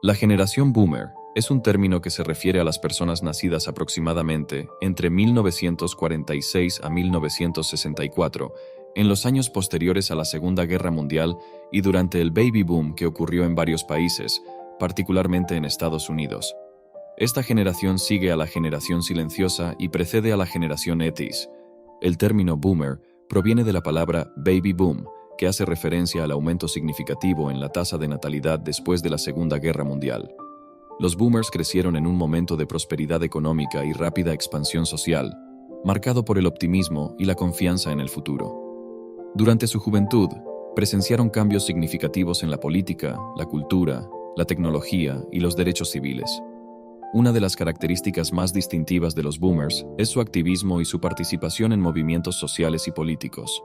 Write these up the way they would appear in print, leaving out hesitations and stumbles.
La generación Boomer es un término que se refiere a las personas nacidas aproximadamente entre 1946 a 1964, en los años posteriores a la Segunda Guerra Mundial y durante el Baby Boom que ocurrió en varios países, particularmente en Estados Unidos. Esta generación sigue a la generación silenciosa y precede a la generación X. El término Boomer proviene de la palabra Baby Boom, que hace referencia al aumento significativo en la tasa de natalidad después de la Segunda Guerra Mundial. Los boomers crecieron en un momento de prosperidad económica y rápida expansión social, marcado por el optimismo y la confianza en el futuro. Durante su juventud, presenciaron cambios significativos en la política, la cultura, la tecnología y los derechos civiles. Una de las características más distintivas de los boomers es su activismo y su participación en movimientos sociales y políticos.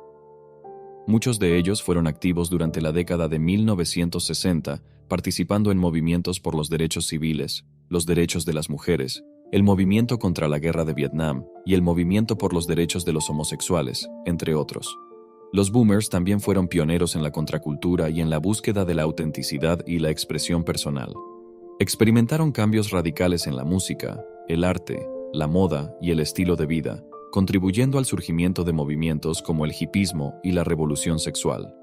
Muchos de ellos fueron activos durante la década de 1960, participando en movimientos por los derechos civiles, los derechos de las mujeres, el movimiento contra la guerra de Vietnam y el movimiento por los derechos de los homosexuales, entre otros. Los boomers también fueron pioneros en la contracultura y en la búsqueda de la autenticidad y la expresión personal. Experimentaron cambios radicales en la música, el arte, la moda y el estilo de vida, contribuyendo al surgimiento de movimientos como el hipismo y la revolución sexual.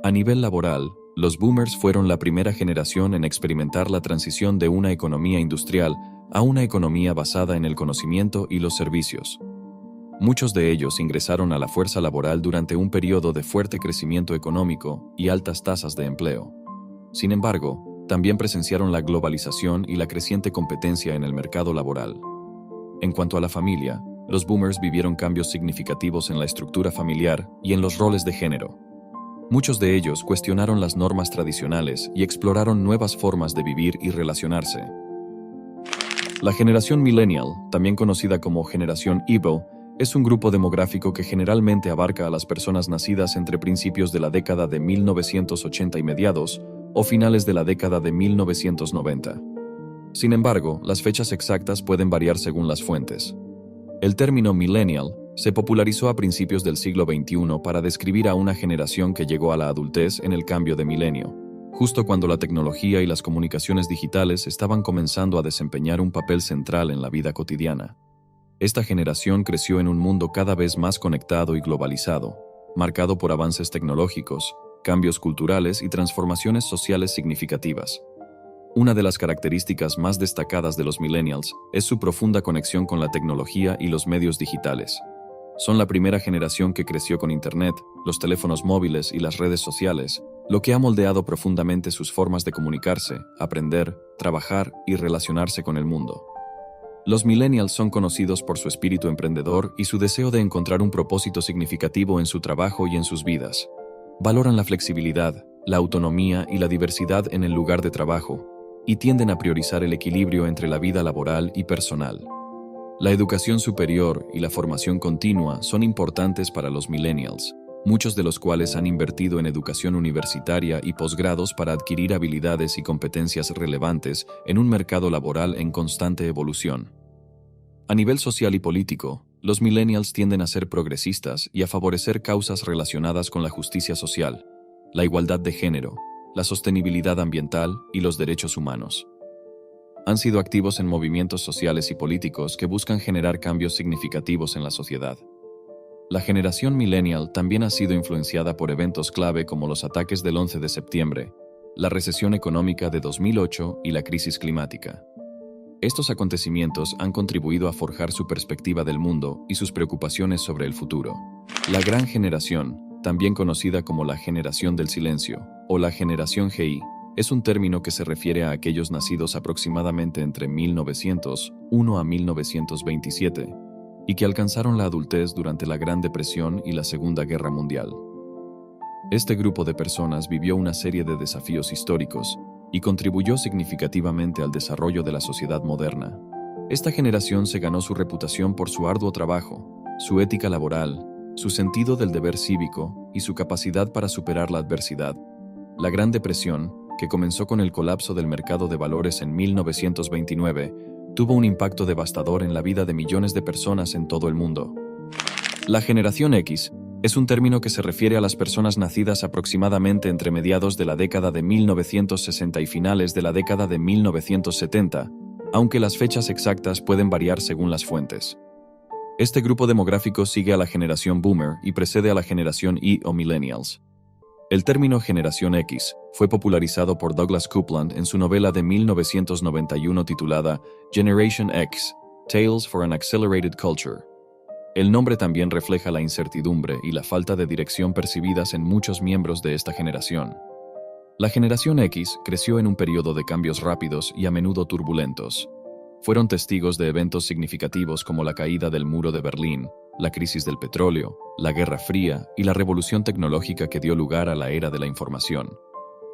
A nivel laboral, los boomers fueron la primera generación en experimentar la transición de una economía industrial a una economía basada en el conocimiento y los servicios. Muchos de ellos ingresaron a la fuerza laboral durante un periodo de fuerte crecimiento económico y altas tasas de empleo. Sin embargo, también presenciaron la globalización y la creciente competencia en el mercado laboral. En cuanto a la familia, los boomers vivieron cambios significativos en la estructura familiar y en los roles de género. Muchos de ellos cuestionaron las normas tradicionales y exploraron nuevas formas de vivir y relacionarse. La generación millennial, también conocida como generación Evo, es un grupo demográfico que generalmente abarca a las personas nacidas entre principios de la década de 1980 y mediados o finales de la década de 1990. Sin embargo, las fechas exactas pueden variar según las fuentes. El término millennial se popularizó a principios del siglo XXI para describir a una generación que llegó a la adultez en el cambio de milenio, justo cuando la tecnología y las comunicaciones digitales estaban comenzando a desempeñar un papel central en la vida cotidiana. Esta generación creció en un mundo cada vez más conectado y globalizado, marcado por avances tecnológicos, cambios culturales y transformaciones sociales significativas. Una de las características más destacadas de los millennials es su profunda conexión con la tecnología y los medios digitales. Son la primera generación que creció con Internet, los teléfonos móviles y las redes sociales, lo que ha moldeado profundamente sus formas de comunicarse, aprender, trabajar y relacionarse con el mundo. Los millennials son conocidos por su espíritu emprendedor y su deseo de encontrar un propósito significativo en su trabajo y en sus vidas. Valoran la flexibilidad, la autonomía y la diversidad en el lugar de trabajo, y tienden a priorizar el equilibrio entre la vida laboral y personal. La educación superior y la formación continua son importantes para los millennials, muchos de los cuales han invertido en educación universitaria y posgrados para adquirir habilidades y competencias relevantes en un mercado laboral en constante evolución. A nivel social y político, los millennials tienden a ser progresistas y a favorecer causas relacionadas con la justicia social, la igualdad de género, la sostenibilidad ambiental y los derechos humanos. Han sido activos en movimientos sociales y políticos que buscan generar cambios significativos en la sociedad. La generación millennial también ha sido influenciada por eventos clave como los ataques del 11 de septiembre, la recesión económica de 2008 y la crisis climática. Estos acontecimientos han contribuido a forjar su perspectiva del mundo y sus preocupaciones sobre el futuro. La gran generación, también conocida como la generación del silencio, o la generación GI, es un término que se refiere a aquellos nacidos aproximadamente entre 1901 a 1927 y que alcanzaron la adultez durante la Gran Depresión y la Segunda Guerra Mundial. Este grupo de personas vivió una serie de desafíos históricos y contribuyó significativamente al desarrollo de la sociedad moderna. Esta generación se ganó su reputación por su arduo trabajo, su ética laboral, su sentido del deber cívico y su capacidad para superar la adversidad. La Gran Depresión, que comenzó con el colapso del mercado de valores en 1929, tuvo un impacto devastador en la vida de millones de personas en todo el mundo. La generación X Es un término que se refiere a las personas nacidas aproximadamente entre mediados de la década de 1960 y finales de la década de 1970, aunque las fechas exactas pueden variar según las fuentes. Este grupo demográfico sigue a la generación Boomer y precede a la generación Y o Millennials. El término Generación X fue popularizado por Douglas Coupland en su novela de 1991 titulada Generation X: Tales for an Accelerated Culture. El nombre también refleja la incertidumbre y la falta de dirección percibidas en muchos miembros de esta generación. La generación X creció en un periodo de cambios rápidos y a menudo turbulentos. Fueron testigos de eventos significativos como la caída del muro de Berlín, la crisis del petróleo, la Guerra Fría y la revolución tecnológica que dio lugar a la era de la información.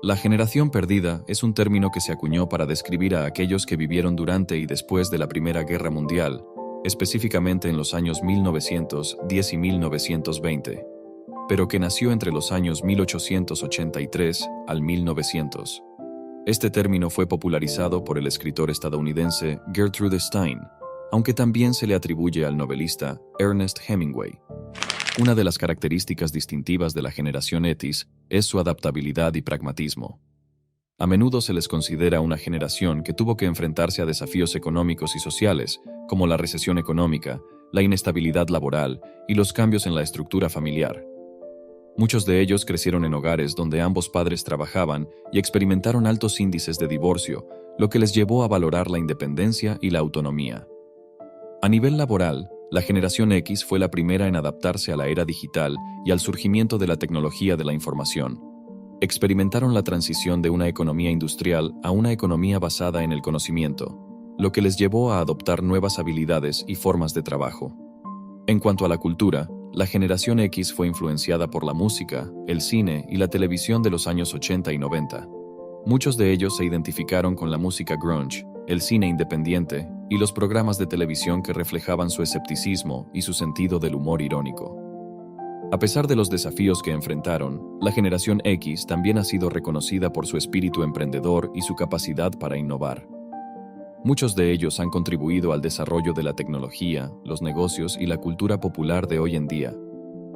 La generación perdida es un término que se acuñó para describir a aquellos que vivieron durante y después de la Primera Guerra Mundial, específicamente en los años 1910 y 1920, pero que nació entre los años 1883 al 1900. Este término fue popularizado por el escritor estadounidense Gertrude Stein, aunque también se le atribuye al novelista Ernest Hemingway. Una de las características distintivas de la generación X es su adaptabilidad y pragmatismo. A menudo se les considera una generación que tuvo que enfrentarse a desafíos económicos y sociales, como la recesión económica, la inestabilidad laboral y los cambios en la estructura familiar. Muchos de ellos crecieron en hogares donde ambos padres trabajaban y experimentaron altos índices de divorcio, lo que les llevó a valorar la independencia y la autonomía. A nivel laboral, la generación X fue la primera en adaptarse a la era digital y al surgimiento de la tecnología de la información. Experimentaron la transición de una economía industrial a una economía basada en el conocimiento, lo que les llevó a adoptar nuevas habilidades y formas de trabajo. En cuanto a la cultura, la generación X fue influenciada por la música, el cine y la televisión de los años 80 y 90. Muchos de ellos se identificaron con la música grunge, el cine independiente y los programas de televisión que reflejaban su escepticismo y su sentido del humor irónico. A pesar de los desafíos que enfrentaron, la generación X también ha sido reconocida por su espíritu emprendedor y su capacidad para innovar. Muchos de ellos han contribuido al desarrollo de la tecnología, los negocios y la cultura popular de hoy en día.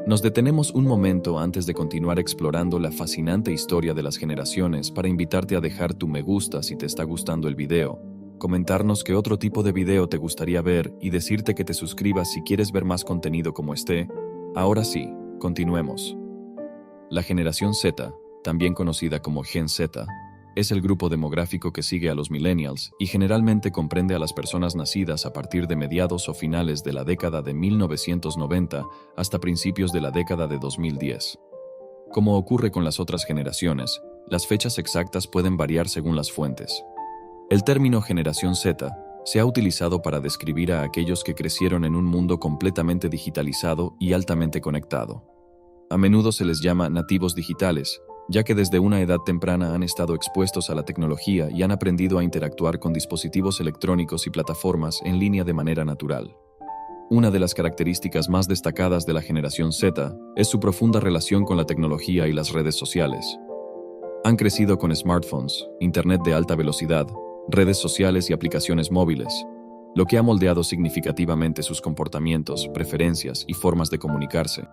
Nos detenemos un momento antes de continuar explorando la fascinante historia de las generaciones para invitarte a dejar tu me gusta si te está gustando el video, comentarnos qué otro tipo de video te gustaría ver y decirte que te suscribas si quieres ver más contenido como este. Ahora sí, continuemos. La generación Z, también conocida como Gen Z, es el grupo demográfico que sigue a los millennials y generalmente comprende a las personas nacidas a partir de mediados o finales de la década de 1990 hasta principios de la década de 2010. Como ocurre con las otras generaciones, las fechas exactas pueden variar según las fuentes. El término generación Z se ha utilizado para describir a aquellos que crecieron en un mundo completamente digitalizado y altamente conectado. A menudo se les llama nativos digitales, ya que desde una edad temprana han estado expuestos a la tecnología y han aprendido a interactuar con dispositivos electrónicos y plataformas en línea de manera natural. Una de las características más destacadas de la generación Z es su profunda relación con la tecnología y las redes sociales. Han crecido con smartphones, internet de alta velocidad, redes sociales y aplicaciones móviles, lo que ha moldeado significativamente sus comportamientos, preferencias y formas de comunicarse.